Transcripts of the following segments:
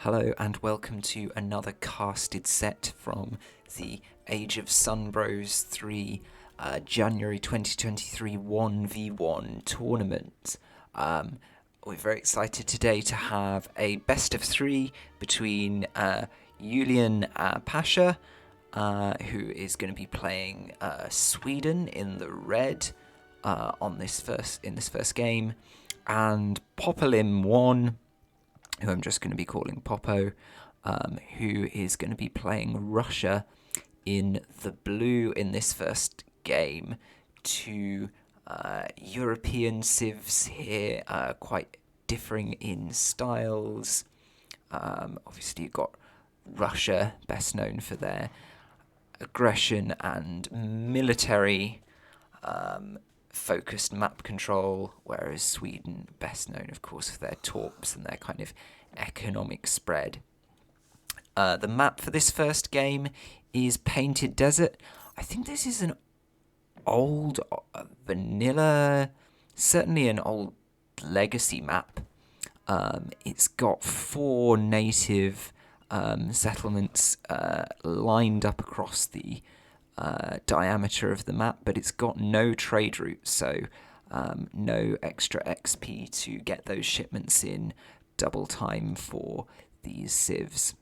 Hello and welcome to another casted set from the Age of Sunbros 3 January 2023 1v1 tournament. We're very excited today to have a best of three between IulianPashsa, who is going to be playing Sweden in the red in this first game, and Popolim1, who I'm just going to be calling Popo, who is going to be playing Russia in the blue in this first game. Two European civs here, quite differing in styles. Obviously you've got Russia, best known for their aggression and military focused map control, whereas Sweden, best known of course for their torps and their kind of economic spread. The map for this first game is Painted Desert. I think this is an old vanilla, certainly an old legacy map. It's got 4 native settlements lined up across the diameter of the map, but it's got no trade routes, so no extra XP to get those shipments in double time for these civs.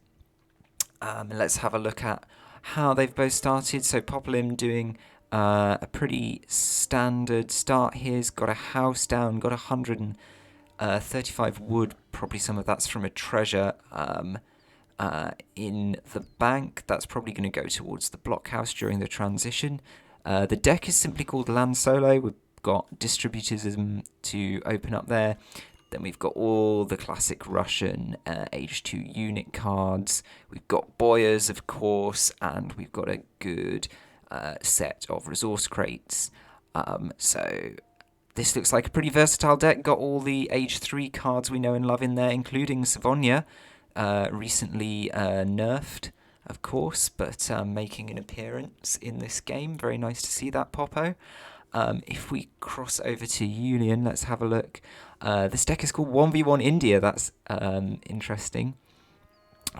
Let's have a look at how they've both started. So Popolim doing a pretty standard start here. He's got a house down, got 135 wood, probably some of that's from a treasure in the bank. That's probably going to go towards the blockhouse during the transition. The deck is simply called Land Solo. We've got distributism to open up there. Then we've got all the classic Russian Age 2 unit cards. We've got Boyars, of course, and we've got a good set of resource crates. So this looks like a pretty versatile deck. Got all the Age 3 cards we know and love in there, including Savonia, recently nerfed, of course, but making an appearance in this game. Very nice to see that, Popo. If we cross over to Julian, let's have a look. This deck is called 1v1 India. That's interesting.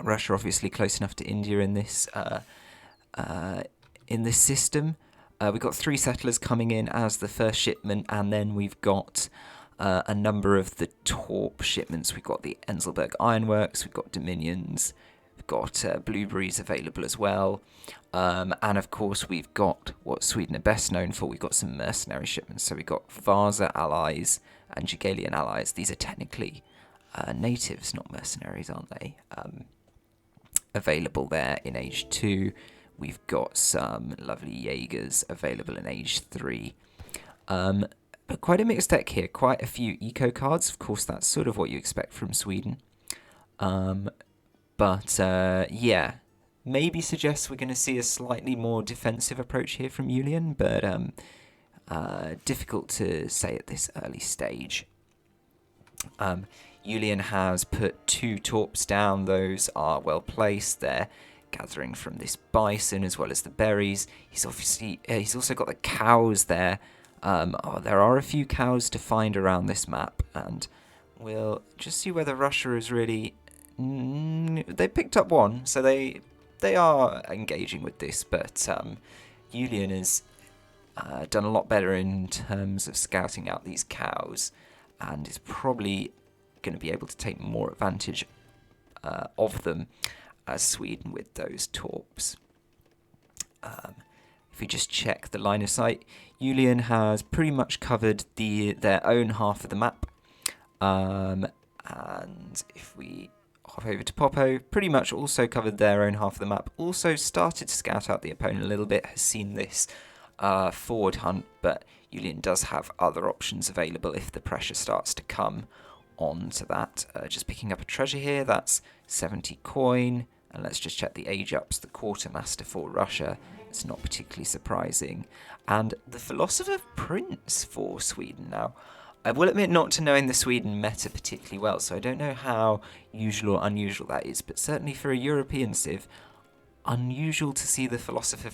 Russia obviously close enough to India in this system. We've got 3 settlers coming in as the first shipment, and then we've got a number of the torp shipments. We've got the Enselberg Ironworks, we've got Dominions, we've got blueberries available as well. And of course we've got what Sweden are best known for. We've got some mercenary shipments. So we've got Vasa allies and Jagalian allies. These are technically natives, not mercenaries, aren't they? Available there in Age 2. We've got some lovely Jaegers available in Age 3. But quite a mixed deck here. Quite a few eco cards. Of course, that's sort of what you expect from Sweden. Yeah, maybe suggests we're going to see a slightly more defensive approach here from Julian, but difficult to say at this early stage. Julian has put 2 torps down. Those are well placed. They're gathering from this bison as well as the berries. He's also got the cows there. There are a few cows to find around this map, and we'll just see whether Russia is really... they picked up one, so they are engaging with this, but Julian has done a lot better in terms of scouting out these cows, and is probably going to be able to take more advantage of them as Sweden with those torps. If we just check the line of sight, Julian has pretty much covered their own half of the map. And if we hop over to Popo, pretty much also covered their own half of the map. Also started to scout out the opponent a little bit, has seen this forward hunt, but Julian does have other options available if the pressure starts to come onto that. Just picking up a treasure here, that's 70 coin. And let's just check the age ups. The Quartermaster for Russia. It's not particularly surprising. And the Philosopher Prince for Sweden. Now, I will admit not to knowing the Sweden meta particularly well, so I don't know how usual or unusual that is, but certainly for a European civ, unusual to see the Philosopher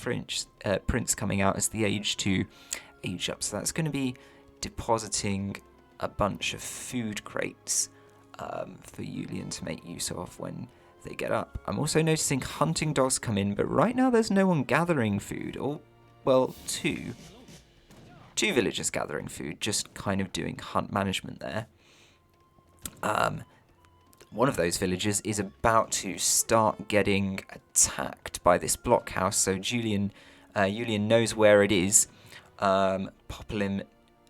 Prince coming out as the Age 2 age up. So that's going to be depositing a bunch of food crates for Julian to make use of when they get up. I'm also noticing hunting dogs come in, but right now there's no one gathering food. Or, well, two villagers gathering food, just kind of doing hunt management there. One of those villagers is about to start getting attacked by this blockhouse, so Julian knows where it is. Popolim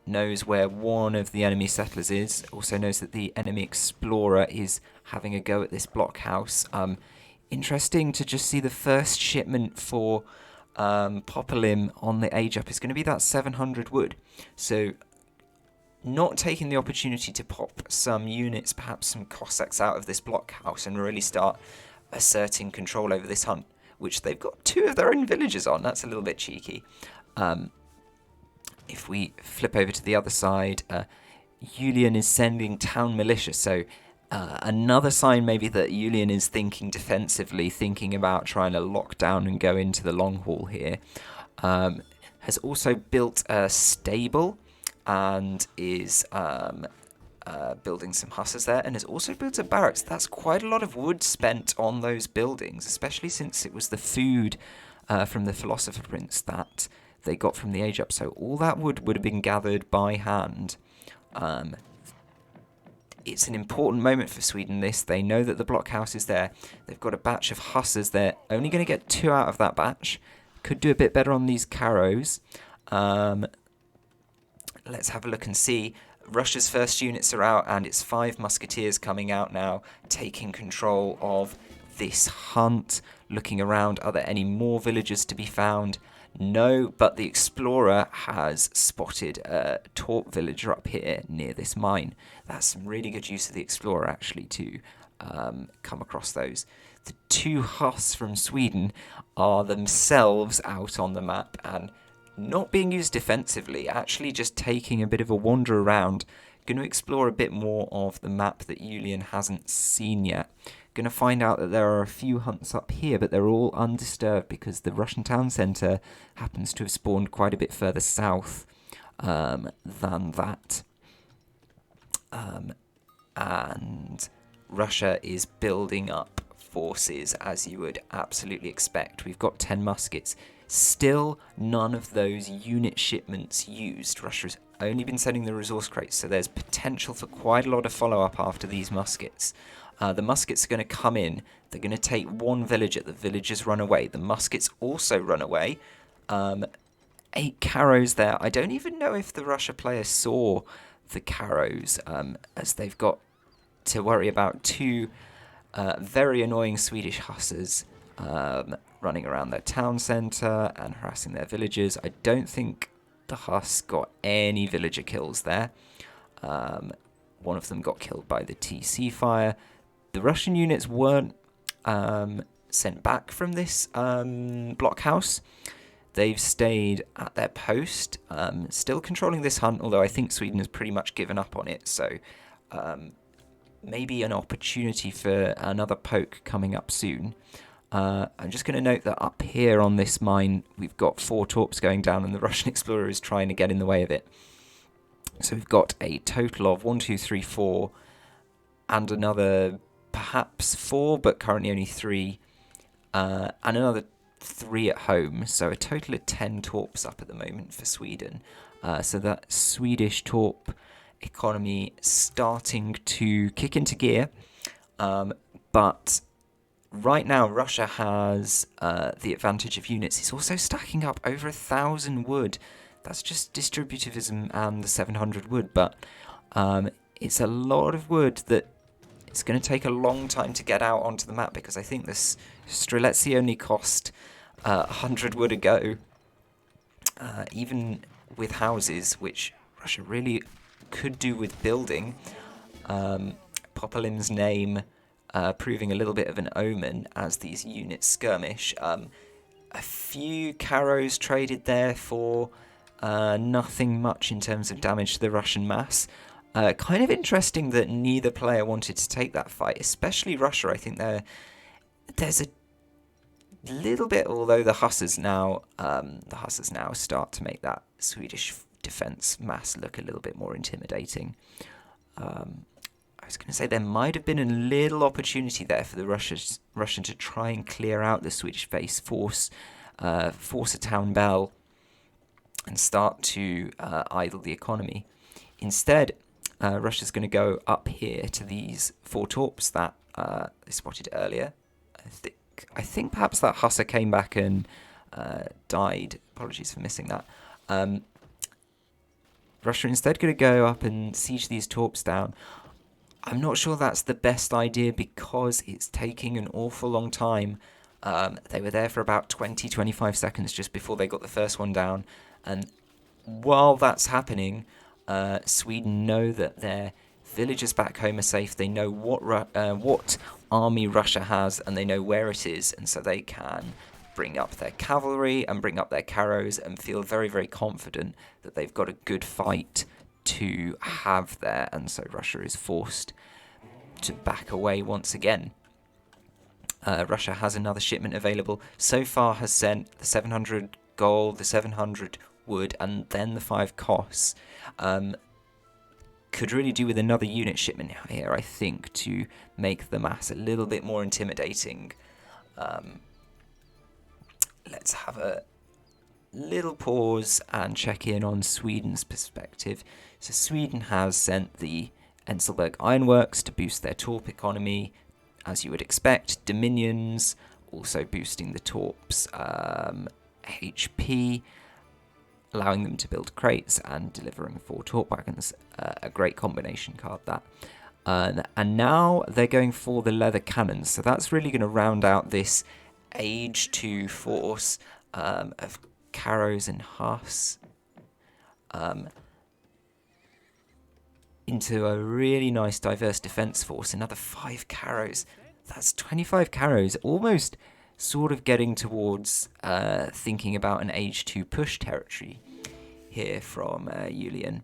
knows where one of the enemy settlers is, also knows that the enemy explorer is having a go at this blockhouse. Interesting to just see the first shipment for Popolim on the age up is going to be that 700 wood. So not taking the opportunity to pop some units, perhaps some Cossacks out of this blockhouse and really start asserting control over this hunt, which they've got 2 of their own villagers on. That's a little bit cheeky. If we flip over to the other side, Julian is sending town militia, so another sign maybe that Julian is thinking defensively, thinking about trying to lock down and go into the long haul here. Has also built a stable and is building some hussars there, and has also built a barracks. That's quite a lot of wood spent on those buildings, especially since it was the food from the Philosopher Prince that they got from the age up. So all that wood would have been gathered by hand. It's an important moment for Sweden, this. They know that the blockhouse is there. They've got a batch of hussars. They're only going to get 2 out of that batch. Could do a bit better on these carrows. Let's have a look and see. Russia's first units are out, and it's 5 musketeers coming out now, taking control of this hunt. Looking around, are there any more villagers to be found? No, but the explorer has spotted a Torp villager up here near this mine. That's some really good use of the explorer, actually, to come across those. The 2 Huss from Sweden are themselves out on the map and not being used defensively, actually just taking a bit of a wander around. Going to explore a bit more of the map that Julian hasn't seen yet. Going to find out that there are a few hunts up here, but they're all undisturbed because the Russian town centre happens to have spawned quite a bit further south than that. And Russia is building up forces, as you would absolutely expect. We've got 10 muskets. Still none of those unit shipments used. Russia's only been sending the resource crates, so there's potential for quite a lot of follow-up after these muskets. The muskets are going to come in. They're going to take 1 villager. The villagers run away. The muskets also run away. 8 carrows there. I don't even know if the Russia player saw the carrows, as they've got to worry about 2 very annoying Swedish hussars running around their town centre and harassing their villagers. I don't think the Huss got any villager kills there. One of them got killed by the TC fire. The Russian units weren't sent back from this blockhouse. They've stayed at their post, still controlling this hunt, although I think Sweden has pretty much given up on it. So maybe an opportunity for another poke coming up soon. I'm just going to note that up here on this mine, we've got 4 torps going down, and the Russian explorer is trying to get in the way of it. So we've got a total of 1, 2, 3, 4, and another perhaps 4, but currently only 3, and another 3 at home. So a total of 10 torps up at the moment for Sweden. So that Swedish torp economy starting to kick into gear, but right now Russia has the advantage of units. It's also stacking up over 1,000 wood. That's just distributivism and the 700 wood, but it's a lot of wood that it's going to take a long time to get out onto the map, because I think this Streletsy only cost 100 wood a go, even with houses, which Russia really could do with building. Popolim's name proving a little bit of an omen as these units skirmish. A few carrows traded there for nothing much in terms of damage to the Russian mass. Kind of interesting that neither player wanted to take that fight, especially Russia. I think there's a little bit, although the Hussars now start to make that Swedish defense mass look a little bit more intimidating. I was going to say there might have been a little opportunity there for the Russian to try and clear out the Swedish base, force a town bell, and start to idle the economy. Instead, Russia's going to go up here to these 4 torps that they spotted earlier. I think perhaps that hussar came back and died. Apologies for missing that. Russia instead going to go up and siege these torps down. I'm not sure that's the best idea because it's taking an awful long time. They were there for about 20-25 seconds just before they got the first one down. And while that's happening, Sweden know that their villagers back home are safe. They know what army Russia has, and they know where it is, and so they can bring up their cavalry and bring up their carrows and feel very, very confident that they've got a good fight to have there. And so Russia is forced to back away once again. Russia has another shipment available. So far has sent the 700 gold, the 700 wood, and then the 5 costs. Could really do with another unit shipment here, I think, to make the mass a little bit more intimidating. Let's have a little pause and check in on Sweden's perspective. So Sweden has sent the Enselberg Ironworks to boost their torp economy, as you would expect. Dominions also boosting the torps HP, allowing them to build crates and delivering 4 torp wagons. A great combination card, that. And now they're going for the leather cannons. So that's really going to round out this Age 2 force of Carrows and Huss into a really nice diverse defense force. Another 5 Carrows. That's 25 Carrows, almost sort of getting towards thinking about an Age 2 push territory here from Julian.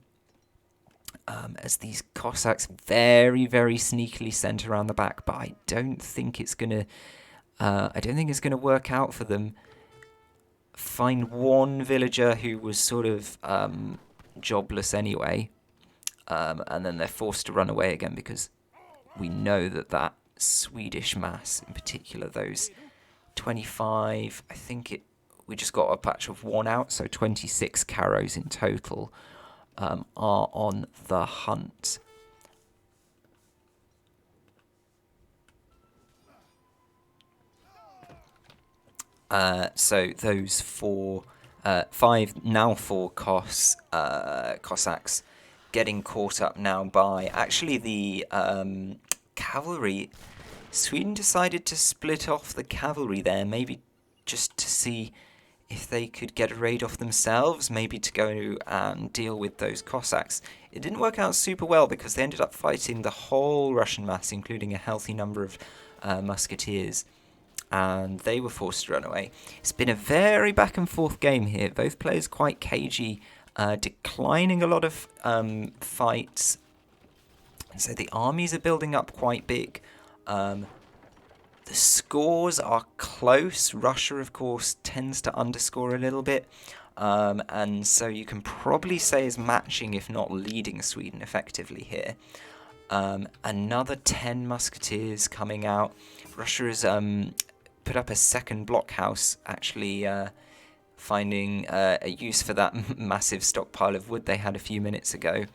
As these Cossacks very, very sneakily sent around the back, but I don't think it's gonna work out for them. Find one villager who was sort of jobless anyway, and then they're forced to run away again because we know that Swedish mass, in particular, those 25, I think we just got a patch of 1 out, so 26 Carrows in total are on the hunt. So those 4 Cossacks getting caught up now by actually the cavalry. Sweden decided to split off the cavalry there, maybe just to see if they could get a raid off themselves, maybe to go and deal with those Cossacks. It didn't work out super well because they ended up fighting the whole Russian mass, including a healthy number of musketeers, and they were forced to run away. It's been a very back and forth game here. Both players quite cagey, declining a lot of fights. And so the armies are building up quite big. The scores are close. Russia, of course, tends to underscore a little bit. And so you can probably say is matching, if not leading, Sweden effectively here. Another 10 musketeers coming out. Russia has put up a second blockhouse, actually finding a use for that massive stockpile of wood they had a few minutes ago.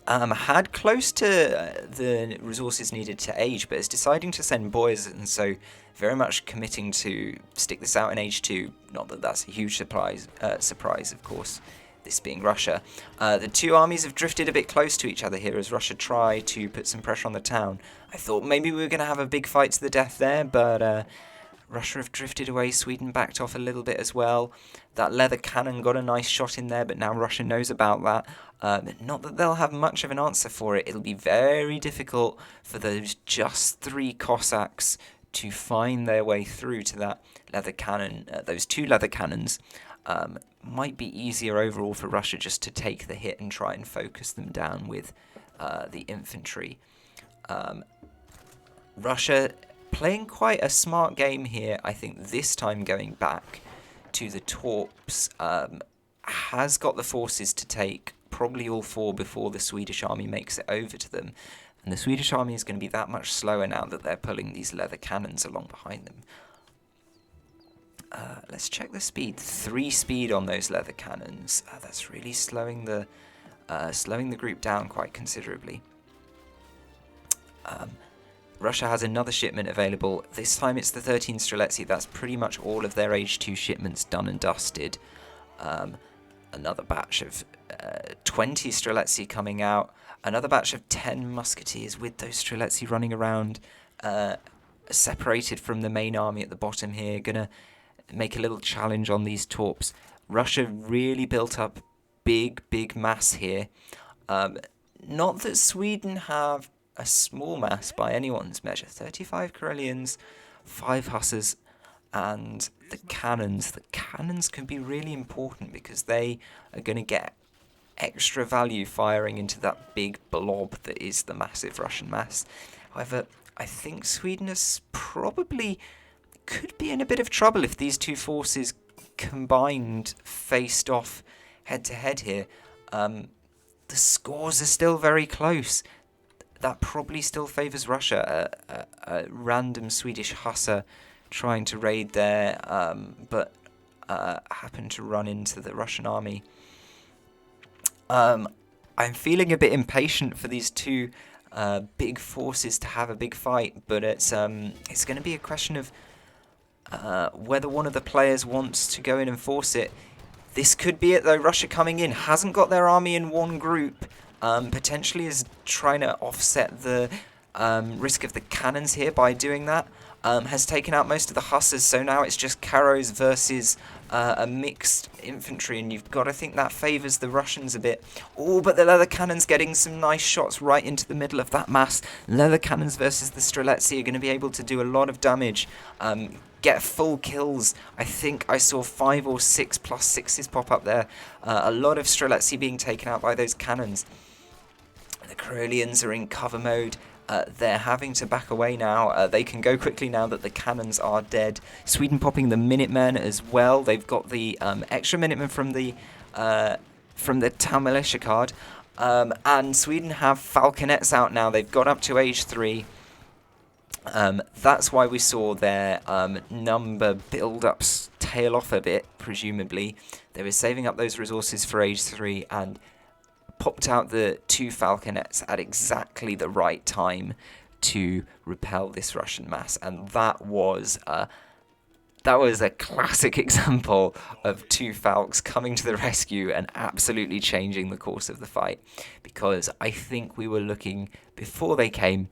Had close to the resources needed to Age, but is deciding to send boys, and so very much committing to stick this out in Age 2. Not that that's a huge surprise, of course, this being Russia. The 2 armies have drifted a bit close to each other here as Russia try to put some pressure on the town. I thought maybe we were going to have a big fight to the death there, but Russia have drifted away. Sweden backed off a little bit as well. That leather cannon got a nice shot in there, but now Russia knows about that. Not that they'll have much of an answer for it. It'll be very difficult for those just 3 Cossacks to find their way through to that leather cannon. Those 2 leather cannons might be easier overall for Russia just to take the hit and try and focus them down with the infantry. Russia playing quite a smart game here, I think, this time going back to the torps. Has got the forces to take probably all 4 before the Swedish army makes it over to them. And the Swedish army is going to be that much slower now that they're pulling these leather cannons along behind them. Let's check the speed. 3 speed on those leather cannons. That's really slowing the group down quite considerably. Russia has another shipment available. This time it's the 13 Streletsy. That's pretty much all of their Age 2 shipments done and dusted. Another batch of 20 Streletsy coming out. Another batch of 10 musketeers with those Streletsy running around, separated from the main army at the bottom here. Gonna make a little challenge on these torps. Russia really built up big mass here. Not that Sweden have a small mass by anyone's measure. 35 Karelians, 5 Hussars, and the cannons. The cannons can be really important because they are going to get extra value firing into that big blob that is the massive Russian mass. However, I think Sweden is probably could be in a bit of trouble if these two forces combined faced off head to head here. The scores are still very close. That probably still favours Russia. A random Swedish hussar trying to raid there, but happened to run into the Russian army. I'm feeling a bit impatient for these two big forces to have a big fight, but it's going to be a question of whether one of the players wants to go in and force it. This could be it though. Russia coming in, hasn't got their army in one group, potentially is trying to offset the risk of the cannons here by doing that. Has taken out most of the hussars, so now it's just Karos versus a mixed infantry, and you've got to think that favours the Russians a bit. Oh, but the leather cannons getting some nice shots right into the middle of that mass. Leather cannons versus the Streletsy are going to be able to do a lot of damage. Get full kills. I think I saw 5 or 6 plus 6s pop up there. A lot of Streletsy being taken out by those cannons. The Karelians are in cover mode. They're having to back away now. They can go quickly now that the cannons are dead. Sweden popping the Minutemen as well. They've got the extra Minutemen from the Town Militia card. And Sweden have Falconets out now. They've got up to Age 3. That's why we saw their number build-ups tail off a bit, presumably. They were saving up those resources for Age 3 and popped out the 2 Falconets at exactly the right time to repel this Russian mass. And that was a classic example of 2 Falcons coming to the rescue and absolutely changing the course of the fight. Because I think we were looking, before they came,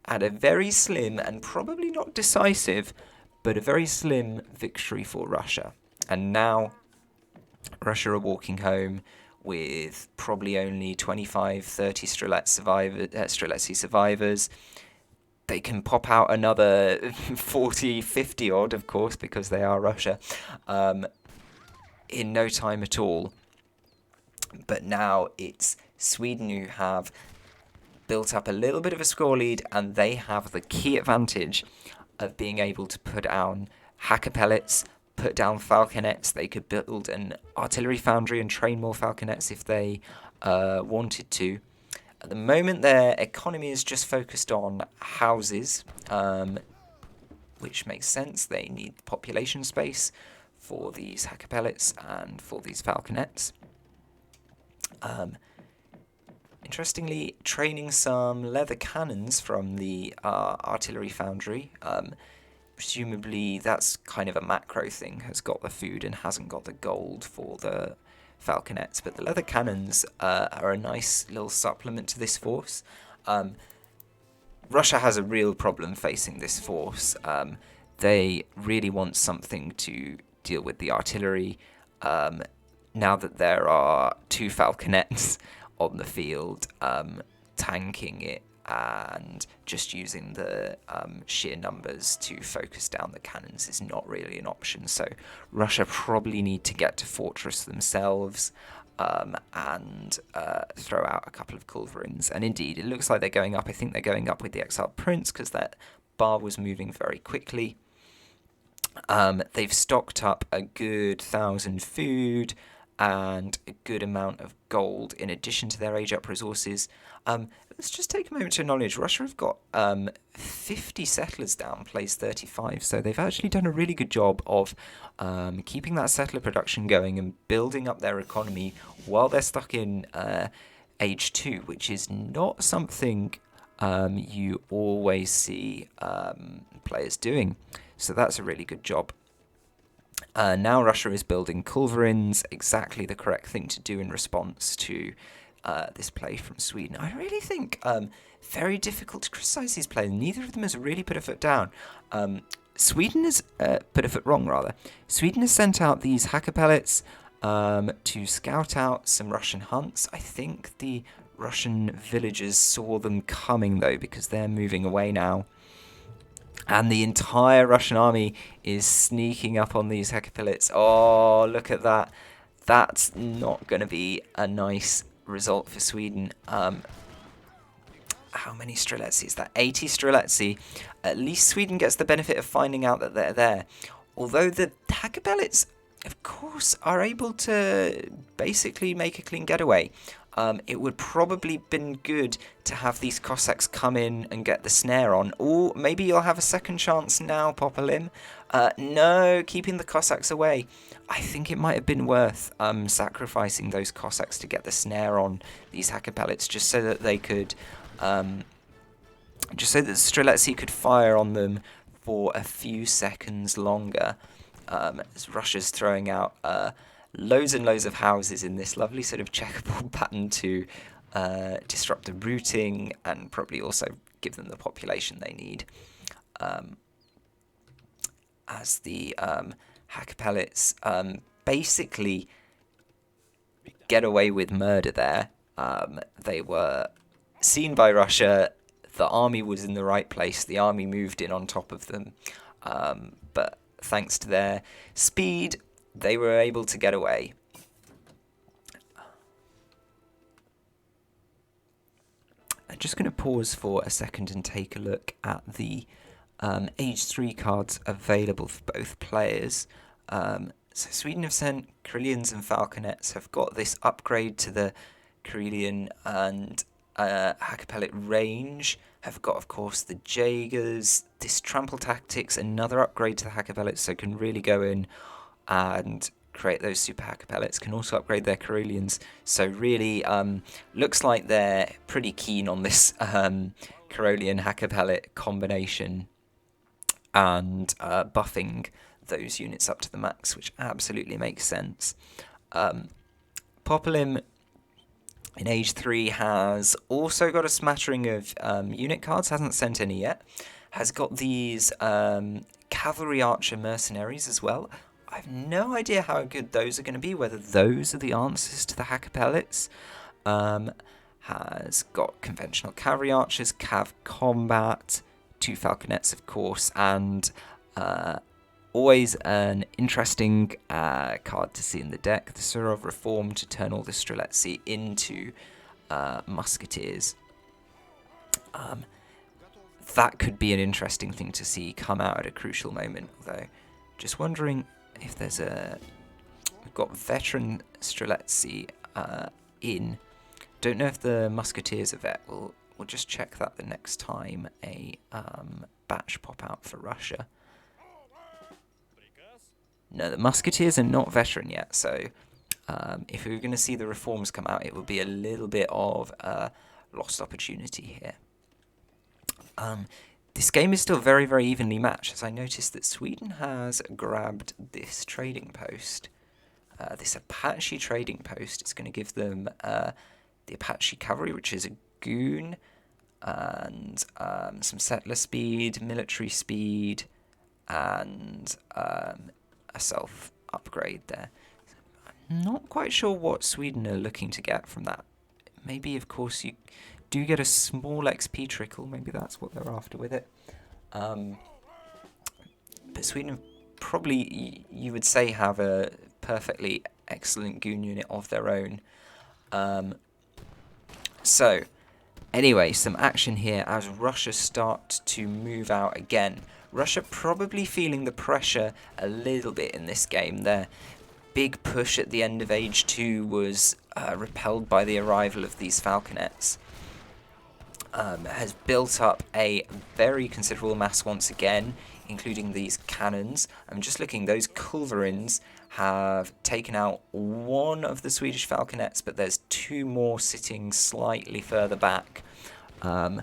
at a very slim and probably not decisive, but a very slim victory for Russia. And now Russia are walking home with probably only 25, 30 Streletsy survivors. They can pop out another 40, 50 odd, of course, because they are Russia, in no time at all. But now it's Sweden who have built up a little bit of a score lead, and they have the key advantage of being able to put down hacker pellets, put down falconets. They could build an artillery foundry and train more falconets if they wanted to. At the moment, their economy is just focused on houses, which makes sense. They need population space for these hacker pellets and for these falconets. Interestingly, training some leather cannons from the artillery foundry. Presumably that's kind of a macro thing, has got the food and hasn't got the gold for the falconets. But the leather cannons are a nice little supplement to this force. Russia has a real problem facing this force. They really want something to deal with the artillery. Now that there are 2 falconets on the field, tanking it and just using the sheer numbers to focus down the cannons is not really an option. So Russia probably need to get to fortress themselves and throw out a couple of culverins. And indeed, it looks like they're going up. I think they're going up with the exiled prince because that bar was moving very quickly. They've stocked up a good 1,000 food. and a good amount of gold in addition to their age-up resources. Let's just take a moment to acknowledge Russia have got 50 settlers down, place 35, so they've actually done a really good job of keeping that settler production going and building up their economy while they're stuck in Age 2, which is not something you always see players doing. So that's a really good job. Now Russia is building culverins, exactly the correct thing to do in response to this play from Sweden. I really think very difficult to criticise these players. Neither of them has really put a foot down. Sweden has put a foot wrong, rather. Sweden has sent out these hacker pellets to scout out some Russian hunts. I think the Russian villagers saw them coming, though, because they're moving away now. And the entire Russian army is sneaking up on these hacker pellets. Oh, look at that. That's not going to be a nice result for Sweden. How many Streletsy is that? 80 Streletsy. At least Sweden gets the benefit of finding out that they're there. Although the hacker pellets, of course, are able to basically make a clean getaway. It would probably been good to have these Cossacks come in and get the snare on. Or maybe you'll have a second chance now, Popolim. No, keeping the Cossacks away. I think it might have been worth sacrificing those Cossacks to get the snare on these hacker pellets, just so that they could, just so that Streletsy could fire on them for a few seconds longer. As Russia's throwing out loads and loads of houses in this lovely sort of checkerboard pattern to disrupt the routing and probably also give them the population they need. As the hacker pellets basically get away with murder there. They were seen by Russia. The army was in the right place. The army moved in on top of them. But thanks to their speed, they were able to get away. I'm just going to pause for a second and take a look at the Age 3 cards available for both players. So Sweden have sent Karelians and Falconets, have got this upgrade to the Karelian and hacker pellet range, have got, of course, the Jaegers, this trample tactics, another upgrade to the hacker pellets, so can really go in and create those super hacker pellets, can also upgrade their Karelians. So really looks like they're pretty keen on this Karelian hacker pellet combination and buffing those units up to the max, which absolutely makes sense. Popolim in Age 3 has also got a smattering of unit cards, hasn't sent any yet, has got these Cavalry Archer Mercenaries as well. I have no idea how good those are going to be, whether those are the answers to the hacker pellets. Has got conventional Cavalry Archers, Cav Combat, 2 Falconets, of course, and always an interesting card to see in the deck, the Surov Reform, to turn all the Streletsy into Musketeers. That could be an interesting thing to see come out at a crucial moment, although just wondering if there's we've got veteran Streletsy in. Don't know if the Musketeers are vet. We'll just check that the next time a batch pop out for Russia. No, the Musketeers are not veteran yet, so if we were going to see the reforms come out, it would be a little bit of a lost opportunity here. This game is still very, very evenly matched, as I noticed that Sweden has grabbed this trading post, this Apache trading post. It's going to give them the Apache Cavalry, which is a goon, and some settler speed, military speed, and a self upgrade there. I'm not quite sure what Sweden are looking to get from that. Maybe, of course, you do get a small XP trickle. Maybe that's what they're after with it. But Sweden probably, you would say, have a perfectly excellent goon unit of their own. So, anyway, some action here as Russia start to move out again. Russia probably feeling the pressure a little bit in this game. They're big push at the end of Age 2 was repelled by the arrival of these falconets. Has built up a very considerable mass once again, including these cannons. I'm just looking, those culverins have taken out one of the Swedish falconets, but there's two more sitting slightly further back. We'll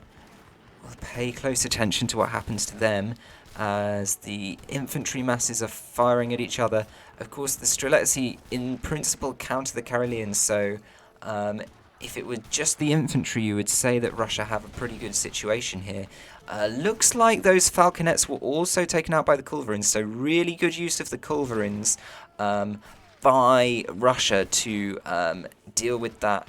pay close attention to what happens to them as the infantry masses are firing at each other. Of course, the Streletsy in principle counter the Karelians, so if it were just the infantry, you would say that Russia have a pretty good situation here. Looks like those falconets were also taken out by the culverins, so really good use of the culverins by Russia to deal with that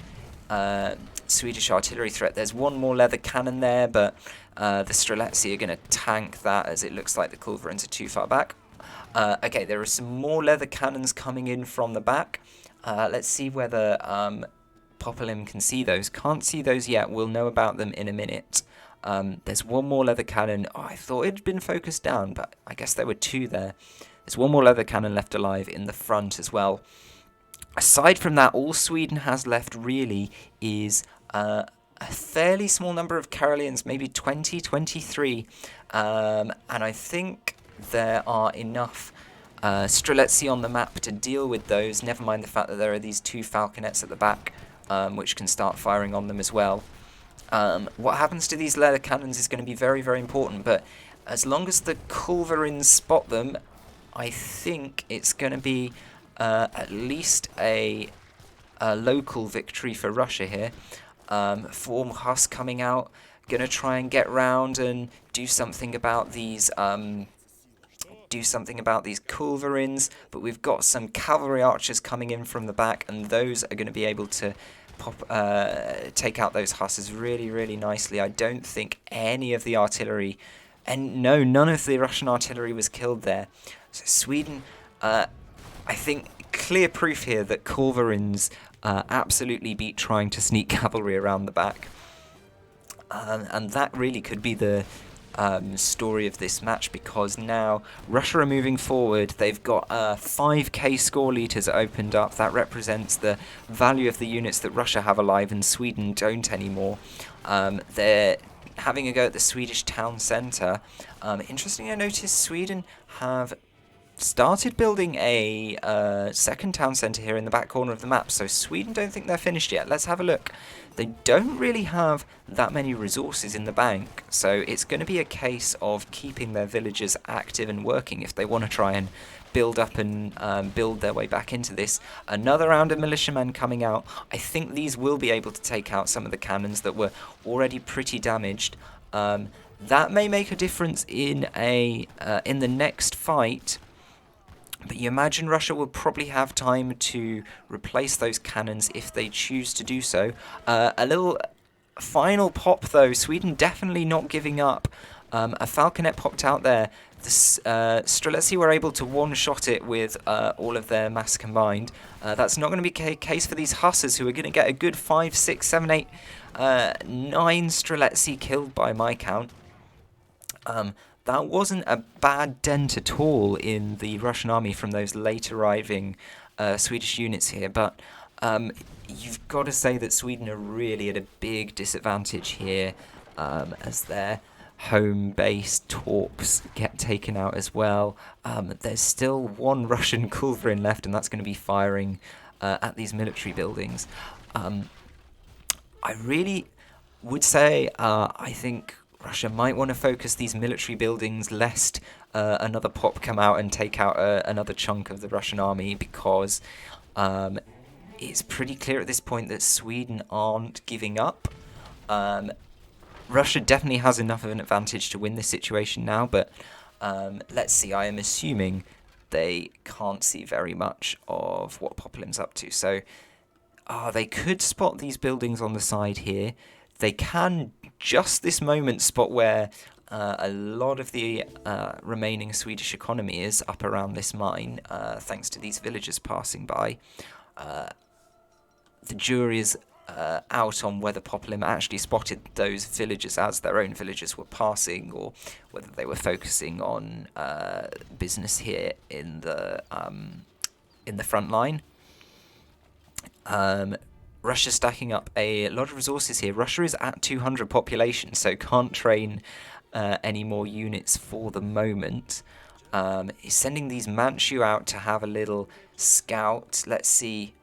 Swedish artillery threat. There's one more leather cannon there, but the Streletsy are going to tank that as it looks like the culverins are too far back. Okay, there are some more leather cannons coming in from the back. Let's see whether Popolim can see those. Can't see those yet. We'll know about them in a minute. There's one more leather cannon. Oh, I thought it had been focused down, but I guess there were two there. There's one more leather cannon left alive in the front as well. Aside from that, all Sweden has left really is a fairly small number of Karelians, maybe 20, 23. And I think there are enough Streletsy on the map to deal with those, never mind the fact that there are these two falconets at the back, which can start firing on them as well. What happens to these leather cannons is going to be very, very important, but as long as the culverins spot them, I think it's going to be at least a local victory for Russia here. Form Huss coming out, going to try and get round and do something about these culverins, but we've got some cavalry archers coming in from the back, and those are going to be able to take out those Husses really, really nicely. I don't think any of the artillery, and no, none of the Russian artillery was killed there. So Sweden, I think, clear proof here that culverins absolutely beat trying to sneak cavalry around the back. And that really could be the story of this match, because now Russia are moving forward. They've got 5k score liters opened up. That represents the value of the units that Russia have alive and Sweden don't anymore. They're having a go at the Swedish town centre. Interestingly, I noticed Sweden have started building a second town centre here in the back corner of the map, so Sweden don't think they're finished yet. Let's have a look. They don't really have that many resources in the bank, so it's going to be a case of keeping their villagers active and working if they want to try and build up and build their way back into this. Another round of militiamen coming out. I think these will be able to take out some of the cannons that were already pretty damaged. That may make a difference in the next fight. But you imagine Russia will probably have time to replace those cannons if they choose to do so. A little final pop though, Sweden definitely not giving up. A falconet popped out there. The Streletsy were able to one-shot it with all of their mass combined. That's not going to be the case for these Hussars, who are going to get a good 5, 6, 7, 8, 9 Streletsy killed by my count. That wasn't a bad dent at all in the Russian army from those late arriving Swedish units here, but you've got to say that Sweden are really at a big disadvantage here as their home base Torps get taken out as well. There's still one Russian culverin left, and that's going to be firing at these military buildings. I really would say I think Russia might want to focus these military buildings lest another pop come out and take out another chunk of the Russian army, because it's pretty clear at this point that Sweden aren't giving up. Russia definitely has enough of an advantage to win this situation now, but let's see, I am assuming they can't see very much of what Popolim's up to. So they could spot these buildings on the side here. They can just this moment spot where a lot of the remaining Swedish economy is up around this mine, thanks to these villagers passing by. The jury is out on whether Popolim actually spotted those villagers as their own villagers were passing, or whether they were focusing on business here in the in the front line. Russia's stacking up a lot of resources here. Russia is at 200 population, so can't train any more units for the moment. He's sending these Manchu out to have a little scout. Let's see.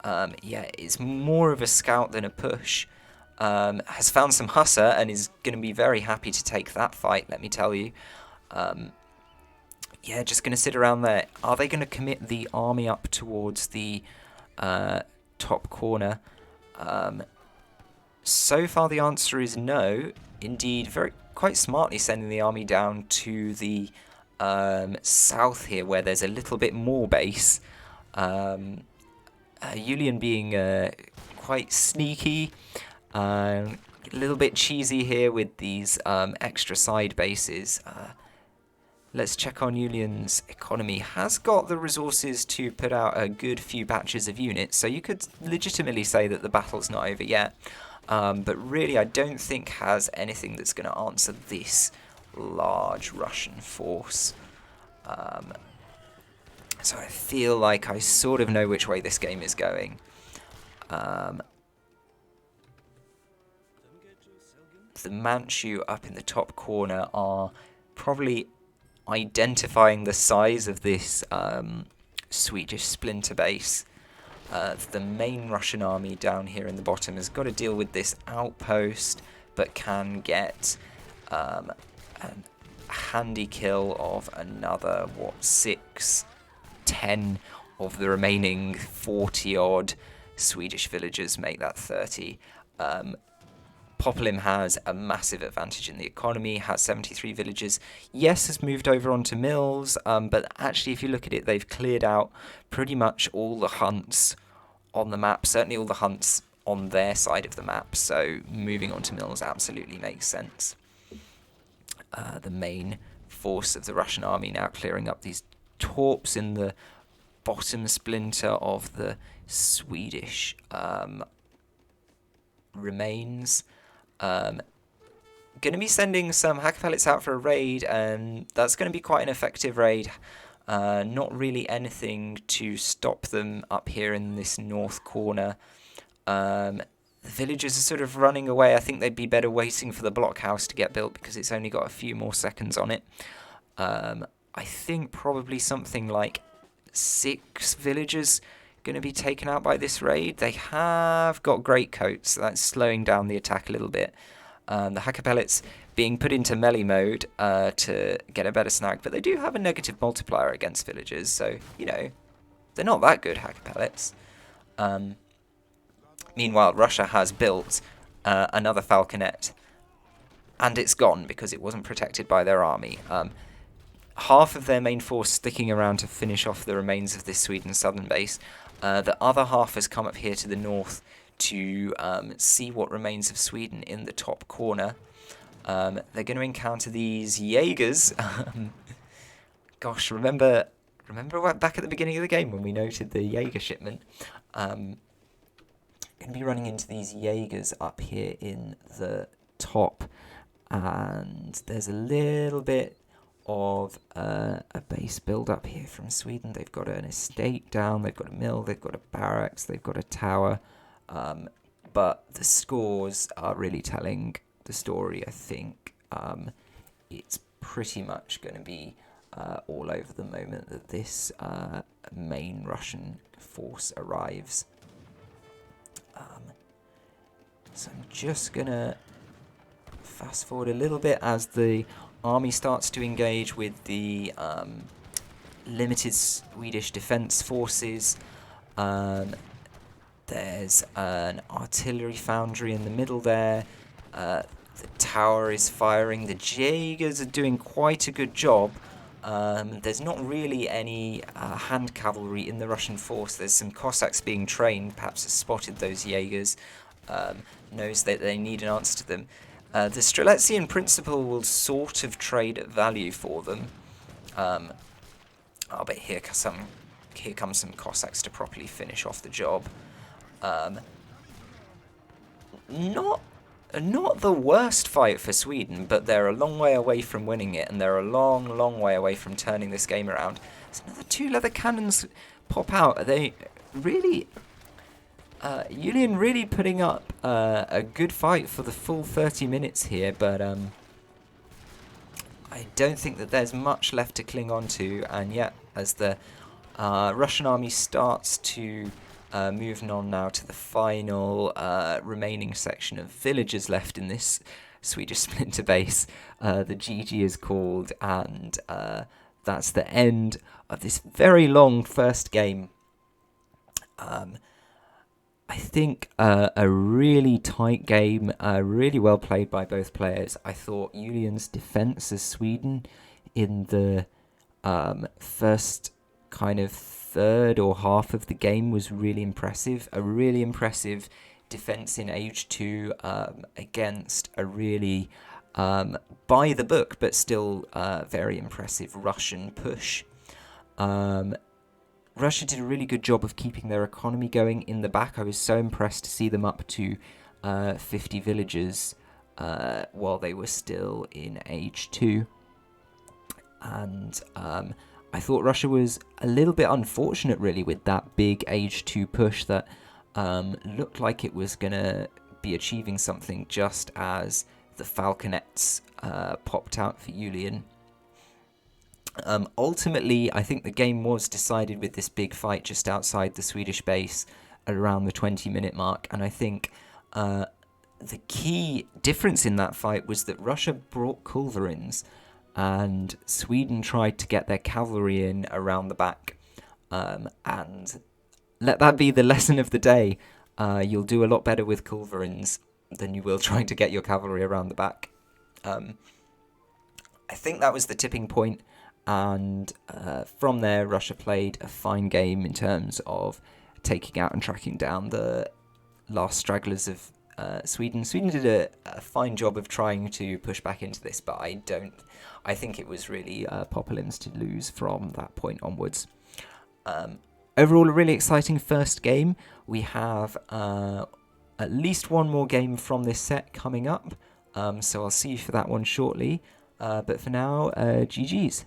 Yeah, it's more of a scout than a push. Has found some Hussar and is going to be very happy to take that fight, let me tell you. Yeah, just going to sit around there. Are they going to commit the army up towards the top corner? So far the answer is no. Indeed, quite smartly sending the army down to the south here, where there's a little bit more base. Julian being quite sneaky, a little bit cheesy here with these extra side bases. Let's check on Julian's economy. Has got the resources to put out a good few batches of units, so you could legitimately say that the battle's not over yet. But really, I don't think has anything that's going to answer this large Russian force. So I feel like I sort of know which way this game is going. The Manchu up in the top corner are probably identifying the size of this Swedish splinter base. The main Russian army down here in the bottom has got to deal with this outpost, but can get a handy kill of another, what, 10 of the remaining 40-odd Swedish villagers make that 30. Popolim has a massive advantage in the economy, has 73 villages. Yes, has moved over onto mills, but actually if you look at it, they've cleared out pretty much all the hunts on the map, certainly all the hunts on their side of the map, so moving on to mills absolutely makes sense. The main force of the Russian army now clearing up these torps in the bottom splinter of the Swedish remains. Going to be sending some hacker pellets out for a raid, and that's going to be quite an effective raid. Not really anything to stop them up here in this north corner. The villagers are sort of running away. I think they'd be better waiting for the blockhouse to get built because it's only got a few more seconds on it. I think probably something like 6 villagers going to be taken out by this raid. They have got great coats, so that's slowing down the attack a little bit. The hacker pellets being put into melee mode to get a better snag, but they do have a negative multiplier against villagers, so, you know, they're not that good, hacker pellets. Meanwhile, Russia has built another falconet, and it's gone because it wasn't protected by their army. Half of their main force sticking around to finish off the remains of this Sweden southern base. The other half has come up here to the north to see what remains of Sweden in the top corner. They're going to encounter these Jaegers. Gosh, remember back at the beginning of the game when we noted the Jaeger shipment? Going to be running into these Jaegers up here in the top, and there's a little bit of a base build up here from Sweden. They've got an estate down, they've got a mill, they've got a barracks, they've got a tower, but the scores are really telling the story. I think it's pretty much going to be all over the moment that this main Russian force arrives. So I'm just going to fast forward a little bit as the army starts to engage with the limited Swedish defence forces. There's an artillery foundry in the middle there. The tower is firing. The Jaegers are doing quite a good job. There's not really any hand cavalry in the Russian force. There's some Cossacks being trained, perhaps has spotted those Jaegers, knows that they need an answer to them. The Streletsy in principle will sort of trade at value for them. But here comes some Cossacks to properly finish off the job. Not the worst fight for Sweden, but they're a long way away from winning it, and they're a long, long way away from turning this game around. There's another 2 leather cannons pop out. They really, Julian really putting up a good fight for the full 30 minutes here, but I don't think that there's much left to cling on to, and yet as the Russian army starts to move on now to the final remaining section of villagers left in this Swedish splinter base, the GG is called, and that's the end of this very long first game. I think a really tight game, really well played by both players. I thought Julian's defense as Sweden in the first kind of third or half of the game was really impressive. A really impressive defense in Age 2 against a really by the book but still very impressive Russian push. Russia did a really good job of keeping their economy going in the back. I was so impressed to see them up to 50 villagers while they were still in Age 2. And I thought Russia was a little bit unfortunate, really, with that big Age 2 push that looked like it was going to be achieving something just as the Falconets popped out for Julian. Ultimately, I think the game was decided with this big fight just outside the Swedish base at around the 20-minute mark, and I think the key difference in that fight was that Russia brought culverins, and Sweden tried to get their cavalry in around the back, and let that be the lesson of the day. You'll do a lot better with culverins than you will trying to get your cavalry around the back. I think that was the tipping point. And from there, Russia played a fine game in terms of taking out and tracking down the last stragglers of Sweden. Sweden did a fine job of trying to push back into this, but I think it was really Popolim's to lose from that point onwards. Overall, a really exciting first game. We have at least one more game from this set coming up, so I'll see you for that one shortly. But for now, GG's.